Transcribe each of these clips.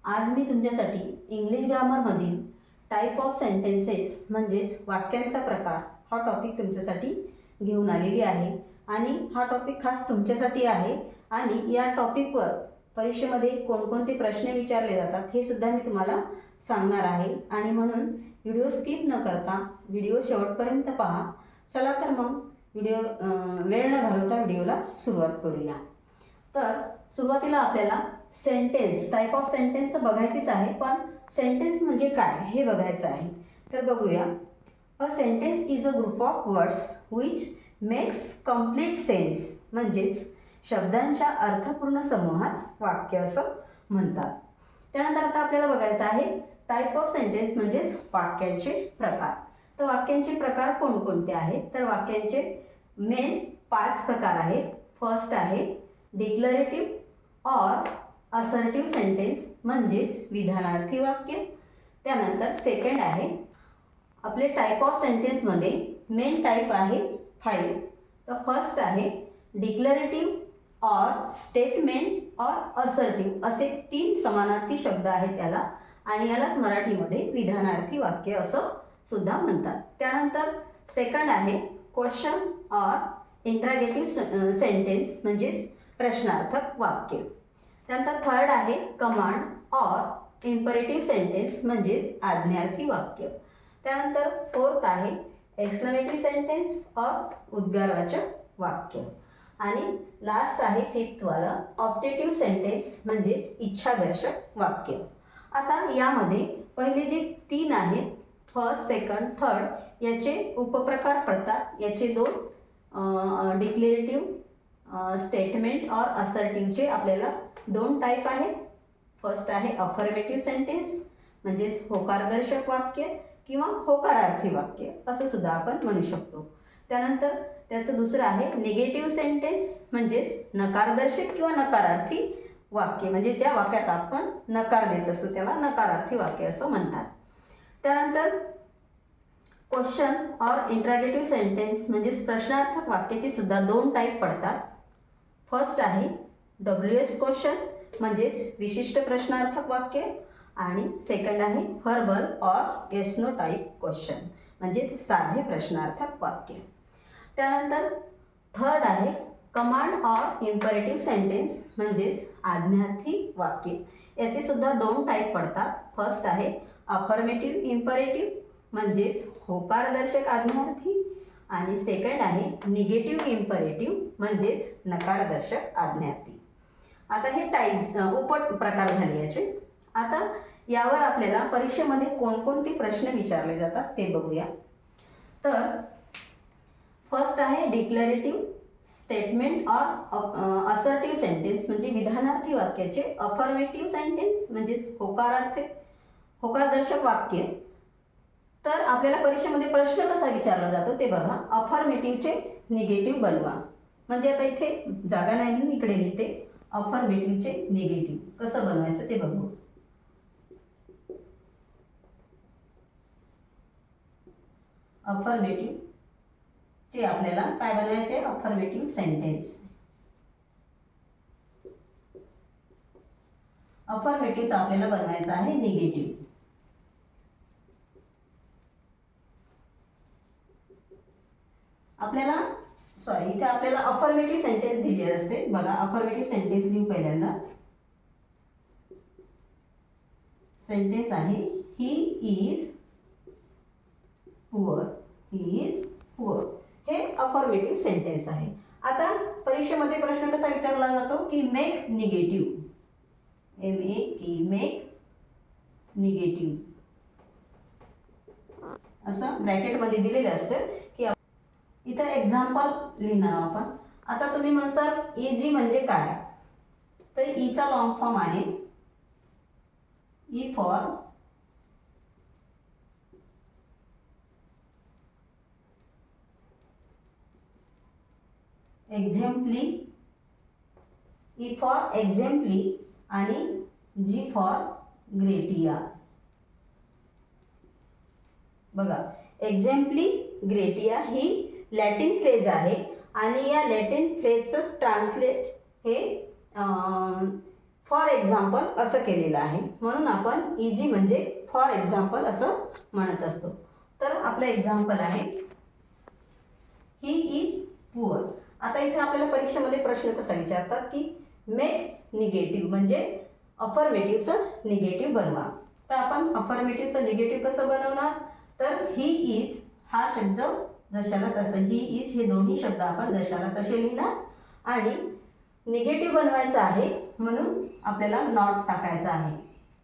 आज मी तुमच्यासाठी English ग्रामरमधील type of sentences म्हणजेच वाक्यांचा प्रकार हा टॉपिक तुमच्यासाठी घेऊन आलेली आहे आणि हा टॉपिक खास तुमच्यासाठी आहे आणि या टॉपिकवर परीक्षेमध्ये कोणकोणते प्रश्न विचारले जातात हे सुद्धा मी तुम्हाला सांगणार आहे आणि म्हणून व्हिडिओ स्किप न करता व्हिडिओ शेवटपर्यंत पहा. चला तर मग वेळ न घालवता व्हिडिओला सुरुवात करूया. तर सुरुवातीला आपल्याला सेंटेन्स टाईप ऑफ सेंटेन्स तर बघायचीच आहे, पण सेंटेन्स म्हणजे काय हे बघायचं आहे. तर बघूया. A sentence is a group of words which makes complete sense, म्हणजेच शब्दांच्या अर्थपूर्ण समूहास वाक्य असं म्हणतात. त्यानंतर आता आपल्याला बघायचं आहे टाईप ऑफ सेंटेन्स म्हणजेच वाक्यांचे प्रकार. तर वाक्यांचे प्रकार कोणकोणते आहेत? तर वाक्यांचे मेन 5 प्रकार आहेत. फर्स्ट आहे डिक्लरेटिव्ह ऑर असर्टिव्ह सेंटेन्स, म्हणजेच विधानार्थी वाक्य. त्यानंतर सेकंड आहे आपले टाईप ऑफ सेंटेन्समध्ये मेन टाईप आहे 5. तर फर्स्ट आहे declarative or statement or assertive, असे 3 समानार्थी शब्द आहेत त्याला, आणि यालाच मराठीमध्ये विधानार्थी वाक्य असं सुद्धा म्हणतात. त्यानंतर सेकंड आहे क्वेश्चन ऑर इंट्रॅगेटिव्ह सेंटेन्स, म्हणजेच प्रश्नार्थक वाक्य. त्यानंतर थर्ड आहे कमांड ऑर इम्परेटिव्ह सेंटेन्स, म्हणजेच आज्ञार्थी वाक्य. त्यानंतर फोर्थ आहे एक्सक्लेमेटरी सेंटेन्स ऑर उद्गारवाचक वाक्य. आणि लास्ट आहे फिफ्थवाला ऑप्टेटिव्ह सेंटेन्स, म्हणजेच इच्छादर्शक वाक्य. आता यामध्ये पहिले जे 3 आहेत फर्स्ट, सेकंड, थर्ड, याचे उपप्रकार पडतात. याचे 2 डिक्लेरेटिव्ह स्टेटमेंट ऑर असर्टिव्हचे आपल्याला 2 टाईप आहेत. फर्स्ट आहे अफर्मेटिव्ह सेंटेन्स, म्हणजेच होकारदर्शक वाक्य किंवा होकारार्थी वाक्य असं सुद्धा आपण म्हणू शकतो. त्यानंतर त्याचं दुसरं आहे निगेटिव्ह सेंटेन्स, म्हणजेच नकारदर्शक किंवा नकारार्थी वाक्य, म्हणजे ज्या वाक्यात आपण नकार देत असतो त्याला नकारार्थी वाक्य असं म्हणतात. त्यानंतर क्वेश्चन ऑर इंट्रॅगेटिव्ह सेंटेन्स, म्हणजेच प्रश्नार्थक वाक्याची सुद्धा 2 टाईप पडतात. फर्स्ट आहे WS क्वेश्चन, म्हणजेच विशिष्ट प्रश्नार्थक वाक्य, आणि सेकंड आहे verbal or yes no type question, म्हणजेच साधे प्रश्नार्थक वाक्य. त्यानंतर थर्ड आहे कमांड ऑर इम्परेटिव्ह सेंटेन्स, म्हणजेच आज्ञार्थी वाक्य. याचे सुद्धा 2 टाईप पडतात. फर्स्ट आहे अफर्मेटिव्ह इम्परेटिव्ह, म्हणजेच होकारदर्शक आज्ञार्थी, आणि सेकंड आहे निगेटिव्ह इम्परेटिव्ह, म्हणजेच नकारदर्शक आज्ञार्थी. आता हे टाईप्स उपप्रकार झाले याचे. आता यावर आपल्याला परीक्षेमध्ये कोणकोणते प्रश्न विचारले जातात ते बघूया. तर फर्स्ट आहे declarative statement or assertive sentence, म्हणजे विधानार्थी वाक्याचे. अफर्मेटिव्ह सेंटेन्स म्हणजेच होकारदर्शक वाक्य. तर आपल्याला परीक्षेमध्ये प्रश्न कसा विचारला जातो ते बघा. अफर्मेटिव्हचे निगेटिव्ह बनवा, म्हणजे आता इथे जागा नाही म्हणून इकडे लिहिते. अफर्मेटिव्हचे निगेटिव्ह कसं बनवायचं ते बघू. अफर्मेटिव्हचे आपल्याला काय बनायचे? Affirmative sentence. अफर्मेटिव्हचा आपल्याला बनवायचा आहे निगेटिव्ह. आपल्याला इथे आपल्याला अफर्मेटिव्ह सेंटेन्स दिलेले असते बघा. अफर्मेटिव्ह सेंटेन्स लिहू पहिल्यांदा. सेंटेन्स आहे he is poor, he is poor. हे अफर्मेटिव्ह सेंटेन्स आहे. आता परीक्षेमध्ये प्रश्न कसा विचारला जातो की make negative, MEK, make negative असं ब्रॅकेटमध्ये दिलेलं असतं की इथं एक्झाम्पल लिहिणार आपण. आता तुम्ही म्हणसाल EG म्हणजे काय? तर ईचा लॉंग फॉर्म आहे ई फॉर एक्झॅम्पली, ई फॉर एक्झॅम्पली, आणि G फॉर ग्रेटिया. बघा एक्झॅम्पली ग्रेटिया ही लॅटिन फ्रेज आहे आणि या लॅटिन फ्रेजचं ट्रान्सलेट हे फॉर एक्झाम्पल असं केलेलं आहे, म्हणून आपण इजी म्हणजे फॉर एक्झाम्पल असं म्हणत असतो. तर आपलं एक्झाम्पल आहे ही इज पुअर. आता इथे आपल्याला परीक्षेमध्ये प्रश्न कसा विचारतात की मेक निगेटिव्ह म्हणजे अफर्मेटिव्हचं निगेटिव्ह बनवा. तर आपण अफर्मेटिव्हचं निगेटिव्ह कसं बनवणार, तर ही इज हा शब्द जशाला तसं, ही इज हे दोन्ही शब्द आपण जशाला तसे लिहिणार आणि निगेटिव्ह बनवायचं आहे म्हणून आपल्याला नॉट टाकायचा आहे.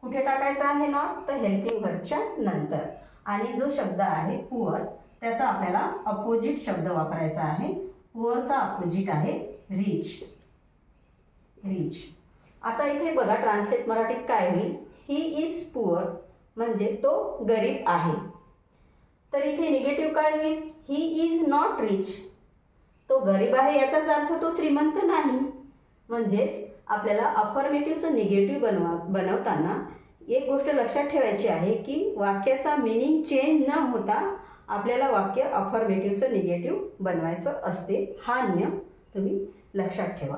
कुठे टाकायचा आहे नॉट, तर हेल्पिंग वर्बच्या नंतर. आणि जो शब्द आहे पुअर त्याचा आपल्याला अपोजिट शब्द वापरायचा आहे. पुअरचा अपोजिट आहे रिच. रिच. आता इथे बघा ट्रान्सलेट मराठीत काय होईल, ही इज पुअर म्हणजे तो गरीब आहे. तर इथे निगेटिव्ह काय होईल, ही इज नॉट रिच. तो गरीब आहे याचाच अर्थ तो श्रीमंत नाही. म्हणजेच आपल्याला अफर्मेटिव्हचं निगेटिव्ह बनवताना एक गोष्ट लक्षात ठेवायची आहे की वाक्याचा मिनिंग चेंज न होता आपल्याला वाक्य अफर्मेटिव्हचं निगेटिव्ह बनवायचं असते. हा नियम तुम्ही लक्षात ठेवा.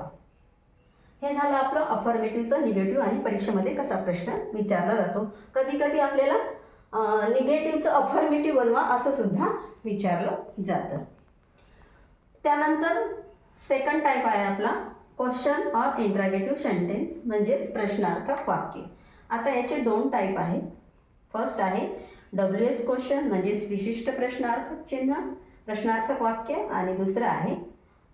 हे झालं आपलं अफर्मेटिव्हचं निगेटिव्ह आणि परीक्षेमध्ये कसा प्रश्न विचारला जातो. कधी कधी आपल्याला निगेटिव्हचं अफर्मेटिव्ह बनवा असं सुद्धा विचारलं जातं. त्यानंतर सेकंड टाईप आहे आपला क्वेश्चन ऑर इंट्रॅगेटिव्ह सेंटेन्स म्हणजेच प्रश्नार्थक वाक्य. आता याचे दोन टाईप आहेत. फर्स्ट आहे WH क्वेश्चन म्हणजेच विशिष्ट प्रश्नार्थक चिन्ह प्रश्नार्थक वाक्य आणि दुसरं आहे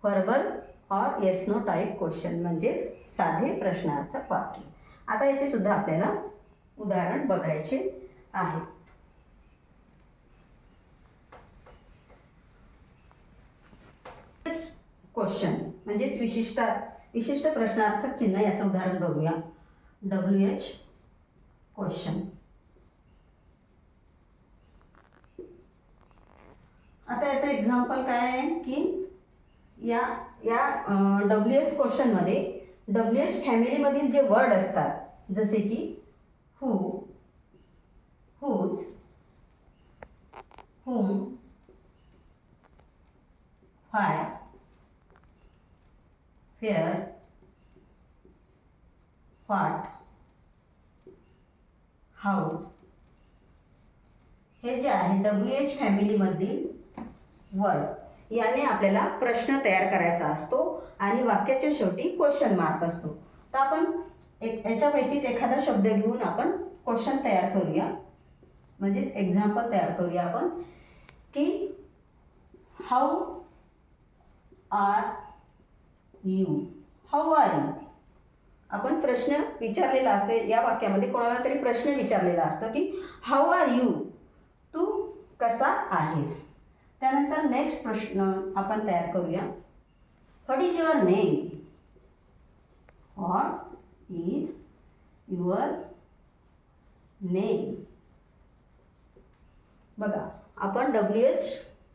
verbal or yes no type question म्हणजेच साधे प्रश्नार्थक वाक्य. आता याचे सुद्धा आपल्याला उदाहरण बघायचे आहे. क्वेश्चन म्हणजेच विशिष्ट प्रश्नार्थक चिन्ह याचं उदाहरण बघूया. WH question. आता याचं एक्झाम्पल काय आहे की या WH क्वेश्चनमध्ये WH फॅमिलीमधील जे वर्ड असतात जसे की who, whose, whom, why, where, what, how हे जे आहे WH फॅमिलीमधील वर्ड याने आपल्याला प्रश्न तयार करायचा असतो आणि वाक्याच्या शेवटी क्वेश्चन मार्क असतो. तर आपण याच्यापैकीच एखादा शब्द घेऊन आपण क्वेश्चन तयार करूया म्हणजेच एक्झाम्पल तयार करूया आपण की how are you. How are you आपण प्रश्न विचारलेला असतो. या वाक्यामध्ये कोणाला तरी प्रश्न विचारलेला असतो की हाऊ आर यू, तू कसा आहेस. त्यानंतर नेक्स्ट प्रश्न आपण तयार करूया. What is your name. What is your name. बघा आपण WH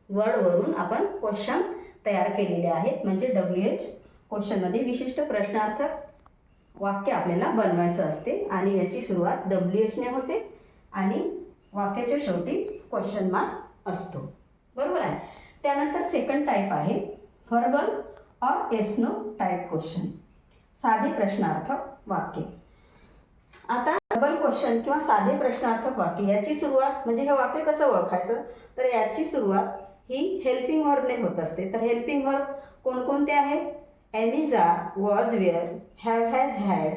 वर्डवरून आपण क्वेश्चन तयार केलेले आहेत. म्हणजे WH क्वेश्चनमध्ये विशिष्ट प्रश्नार्थक वाक्य आपल्याला बनवायचं असते आणि याची सुरुवात WH ने होते आणि वाक्याच्या शेवटी क्वेश्चन मार्क असतो. बरोबर आहे. त्यानंतर सेकंड टाईप आहे verbal or yes no type question साधे प्रश्नार्थक वाक्य. आता व्हर्बल क्वेश्चन किंवा साधे प्रश्नार्थक वाक्य याची सुरुवात म्हणजे हे वाक्य कसं ओळखायचं, तर याची सुरुवात ही हेल्पिंग व्हर्बने होत असते. तर हेल्पिंग व्हर्ब कोणकोणते आहेत, am is are, was were, have has had,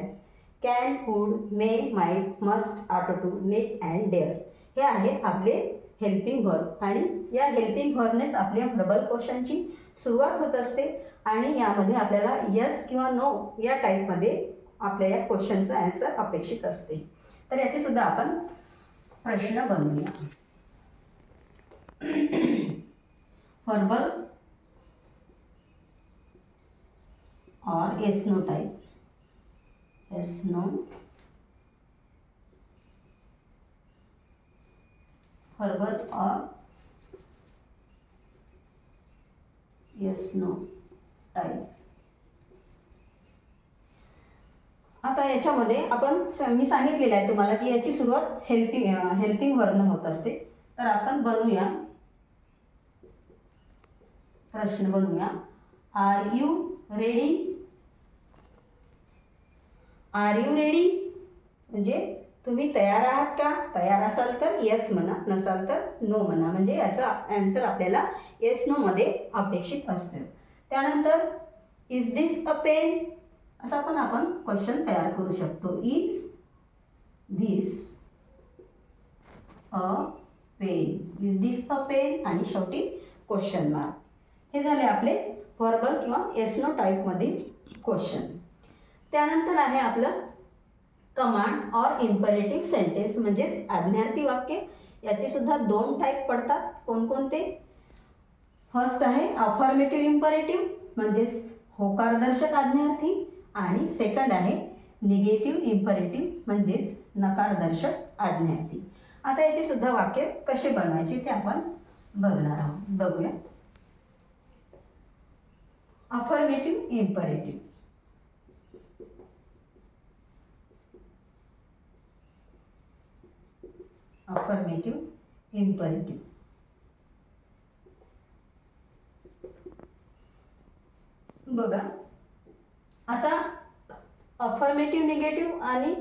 can, could, may, might, must, ought to, need and dare हे आहेत आपले हेल्पिंग व्हर्ब. आणि या हेल्पिंग व्हर्बनेच आपल्या व्हर्बल क्वेश्चनची सुरुवात होत असते आणि यामध्ये आपल्याला यस किंवा नो या टाईपमध्ये आपल्या या क्वेश्चनचा आन्सर अपेक्षित असते. तर याचे सुद्धा आपण प्रश्न बनवूया. Verbal or yes no type. Yes no, verbal or yes no type. आता याच्यामध्ये आपण मी सांगितलेलं आहे तुम्हाला की याची सुरुवात हेल्पिंग व्हर्बने होत असते. तर आपण बनवूया प्रश्न बनवूया. Are you ready. Are you ready म्हणजे तुम्ही तयार आहात का? तयार असाल तर येस म्हणा, नसाल तर नो म्हणा. म्हणजे याचा ॲन्सर आपल्याला येस नो मध्ये अपेक्षित असतं. त्यानंतर इज दिस अ पेन असा पण आपण क्वेश्चन तयार करू शकतो. Is this a pen, is this a pen आणि शेवटी क्वेश्चन मार्क. हे झाले आपले व्हर्बल किंवा येस नो टाईपमधील क्वेश्चन. त्यानंतर आहे आपलं कमांड ऑर इम्परेटिव्ह सेंटेन्स म्हणजेच आज्ञार्थी वाक्य. याचे सुद्धा दोन टाईप पडतात. कोणकोणते? फर्स्ट आहे अफर्मेटिव्ह इम्परेटिव्ह म्हणजेच होकारदर्शक आज्ञार्थी आणि सेकंड आहे निगेटिव्ह इम्परेटिव्ह म्हणजेच नकारदर्शक आज्ञार्थी. आता याचे सुद्धा वाक्य कसे बनवायचे ते आपण बघणार आहोत. बघूया. Affirmative imperative. Affirmative imperative. बघा आता अफर्मेटिव्ह निगेटिव्ह आणि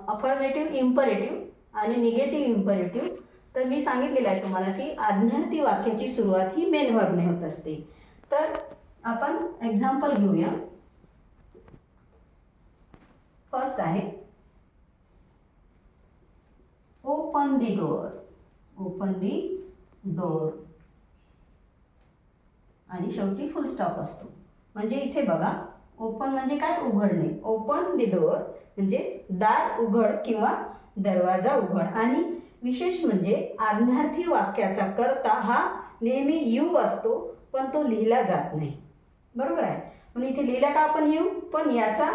अफर्मेटिव्ह इम्परेटिव्ह आणि निगेटिव्ह इम्परेटिव्ह. तर मी सांगितलेलं आहे तुम्हाला की आज्ञार्थी वाक्याची सुरुवात ही मेन व्हर्बने होत असते. तर आपण एक्झाम्पल घेऊया. फर्स्ट आहे ओपन दी डोअर. ओपन दी डोअर आणि शेवटी फुल स्टॉप असतो. म्हणजे इथे बघा ओपन म्हणजे काय? उघडणे. ओपन दी डोअर म्हणजेच दार उघड किंवा दरवाजा उघड. आणि विशेष म्हणजे आज्ञार्थी वाक्याचा कर्ता हा नेहमी यू असतो पण तो लिहिला जात नाही. बरोबर आहे. पण इथे लिहिला का आपण यू, पण याचा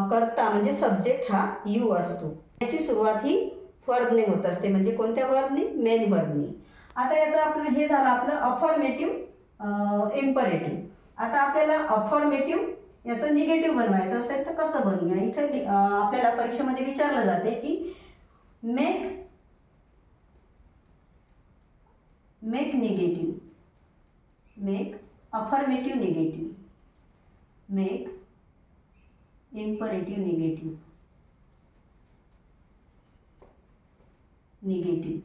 कर्ता म्हणजे सब्जेक्ट हा यू असतो. याची सुरुवात ही वर्बने होत असते. म्हणजे कोणत्या वर्बने? मेन वर्बने. आता याचं आपलं हे झालं आपलं अफर्मेटिव्ह इम्परेटिव्ह. आता आपल्याला अफर्मेटिव्ह याचं निगेटिव्ह बनवायचं असेल तर कसं बनवूया? इथे आपल्याला परीक्षेमध्ये विचारलं जाते की make negative, make affirmative negative, make imperative negative, negative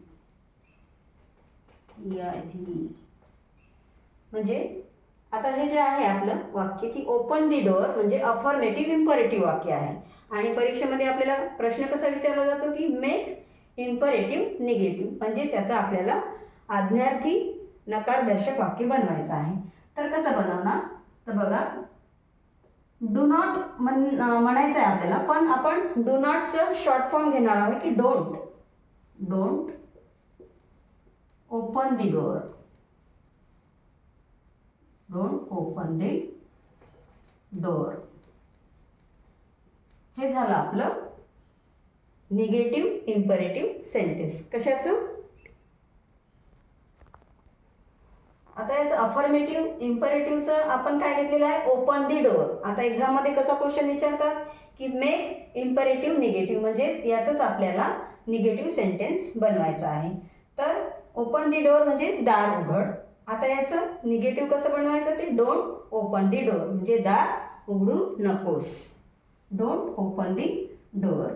म्हणजे आता हे जे आहे आपलं वाक्य की ओपन दी डोअर म्हणजे अफर्मेटिव्ह इम्परेटिव्ह वाक्य आहे. आणि परीक्षेमध्ये आपल्याला प्रश्न कसा विचारला जातो की मेक इम्परेटिव्ह निगेटिव्ह म्हणजेच याचा आपल्याला आज्ञार्थी नकारदर्शक वाक्य बनवायचं आहे. तर कसं बनवणार? तर बघा डू नॉट म्हणायचं आहे आपल्याला, पण आपण डू नॉटचं शॉर्ट फॉर्म घेणार आहोत की don't. Don't open the door. Don't open the door. हे झालं आपलं निगेटिव्ह इम्परेटिव्ह सेंटेन्स. कशाचं? आता याचं अफर्मेटिव्ह इम्परेटिव्हचं आपण काय घेतलेलं आहे? ओपन दी डोअर. आता एक्झाममध्ये कसा क्वेश्चन विचारतात की मेक इम्परेटिव्ह निगेटिव्ह म्हणजेच याचंच आपल्याला निगेटिव्ह सेंटेन्स बनवायचं आहे. तर ओपन दी डोअर म्हणजे दार उघड. आता याचं निगेटिव्ह कसं बनवायचं? ते डोंट ओपन दी डोअर म्हणजे दार उघडू नकोस. Don't open the door.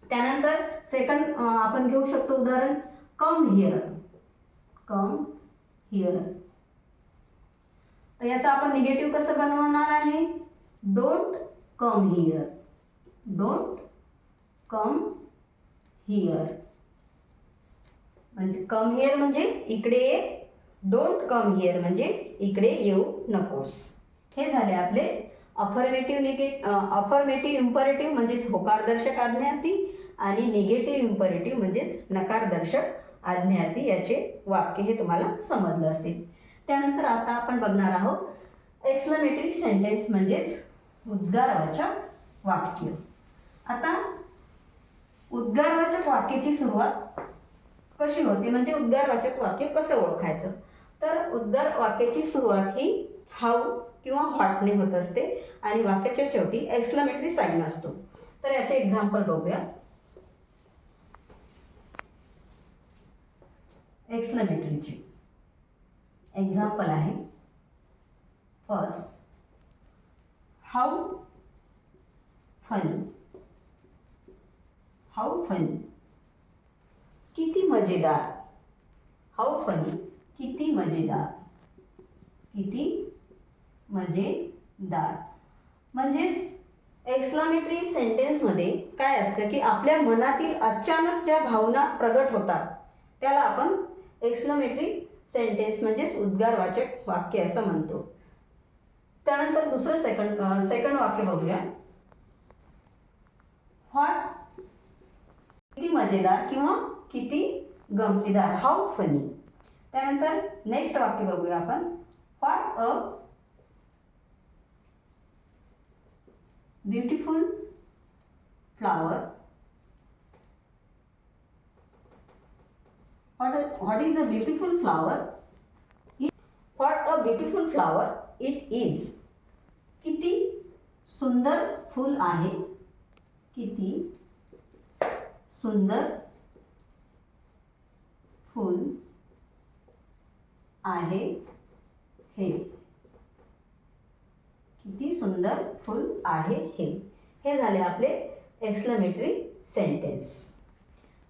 त्यानंतर सेकंड आपण घेऊ शकतो उदाहरण कम हिअर. Come here. तर याचं आपण निगेटिव्ह कसं बनवणार आहे? Don't come here. Don't come here म्हणजे कम हिअर म्हणजे इकडे ये. डोंट कम हिअर म्हणजे इकडे येऊ नकोस. हे झाले आपले अफर्मेटिव्ह इम्परेटिव्ह म्हणजेच होकारदर्शक आज्ञार्थी आणि निगेटिव्ह इम्परेटिव्ह म्हणजेच नकारदर्शक आज्ञार्थी याचे वाक्य. हे तुम्हाला समजलं असेल. त्यानंतर आता आपण बघणार आहोत एक्सक्लेमेटरी सेंटेन्स म्हणजेच उद्गारवाचक वाक्य. आता उद्गारवाचक वाक्याची सुरुवात कशी होते म्हणजे उद्गारवाचक वाक्य कसं ओळखायचं? तर उद्गार वाक्याची सुरुवात ही हाऊ किंवा व्हॉटने होत असते आणि वाक्याच्या शेवटी एक्सक्लेमेटरी साइन असतो. तर याचे एक्झाम्पल बघूया. एक्सक्लेमेटरीचे एक्झाम्पल आहे first how funny. How funny, किती मजेदार. हाऊ फनी, किती मजेदार. किती मजेदार. म्हणजेच एक्सक्लामेटरी सेंटेन्समध्ये काय असतं की आपल्या मनातील अचानक ज्या भावना प्रगट होतात त्याला आपण एक्सक्लामेटरी सेंटेन्स म्हणजेच उद्गारवाचक वाक्य असं म्हणतो. त्यानंतर दुसरं सेकंड वाक्य बघूया. व्हॉट, किती मजेदार किंवा किती गमतीदार. How funny. त्यानंतर नेक्स्ट वाक्य बघूया आपण. What a beautiful flower. What is a beautiful flower? What a beautiful flower it is. किती सुंदर फूल आहे. किती सुंदर फूल आहे हे. किती सुंदर फूल आहे हे. हे झाले आपले एक्सक्लेमेटरी सेंटेन्स.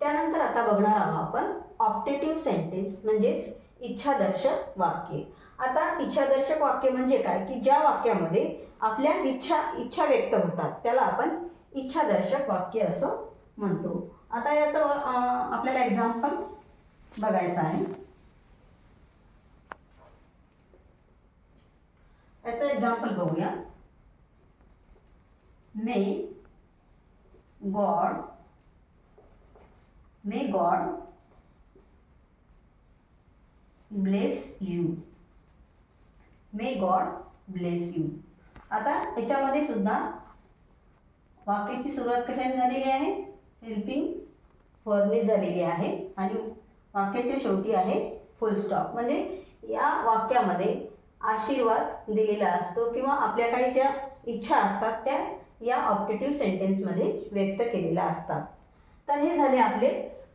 त्यानंतर आता बघणार आहोत आपण ऑप्टेटिव्ह सेंटेन्स म्हणजेच इच्छादर्शक वाक्ये. आता इच्छादर्शक वाक्य म्हणजे काय की ज्या वाक्यामध्ये आपल्या इच्छा व्यक्त होतात त्याला आपण इच्छादर्शक वाक्य असं म्हणतो. आता याचं आपल्याला एक्झाम्पल बघायचं आहे. याचं एक्झाम्पल बघूया. May God bless you. May God bless you. आता याच्यामध्ये सुद्धा वाक्याची सुरुवात कशाने झालेली आहे. हेल्पिंग वर्बने झालेली आहे आणि वाक्याच्या शेवटी आहे फुल स्टॉप. म्हणजे या वाक्यामध्ये आशीर्वाद दिलेला असतो किंवा आपल्या काही ज्या इच्छा असतात त्या या ऑप्टेटिव्ह सेंटेन्समध्ये व्यक्त केलेल्या असतात. तर हे झाले आपले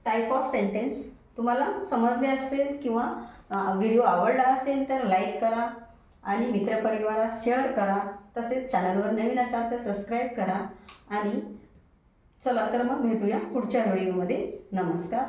टाईप ऑफ सेंटेन्स. तुम्हाला समजले असेल किंवा व्हिडिओ आवडला असेल तर लाईक करा आणि मित्रपरिवारात शेअर करा. तसेच चॅनलवर नवीन असाल तर सबस्क्राईब करा. आणि चला तर मग भेटूया पुढच्या व्हिडिओमध्ये. नमस्कार.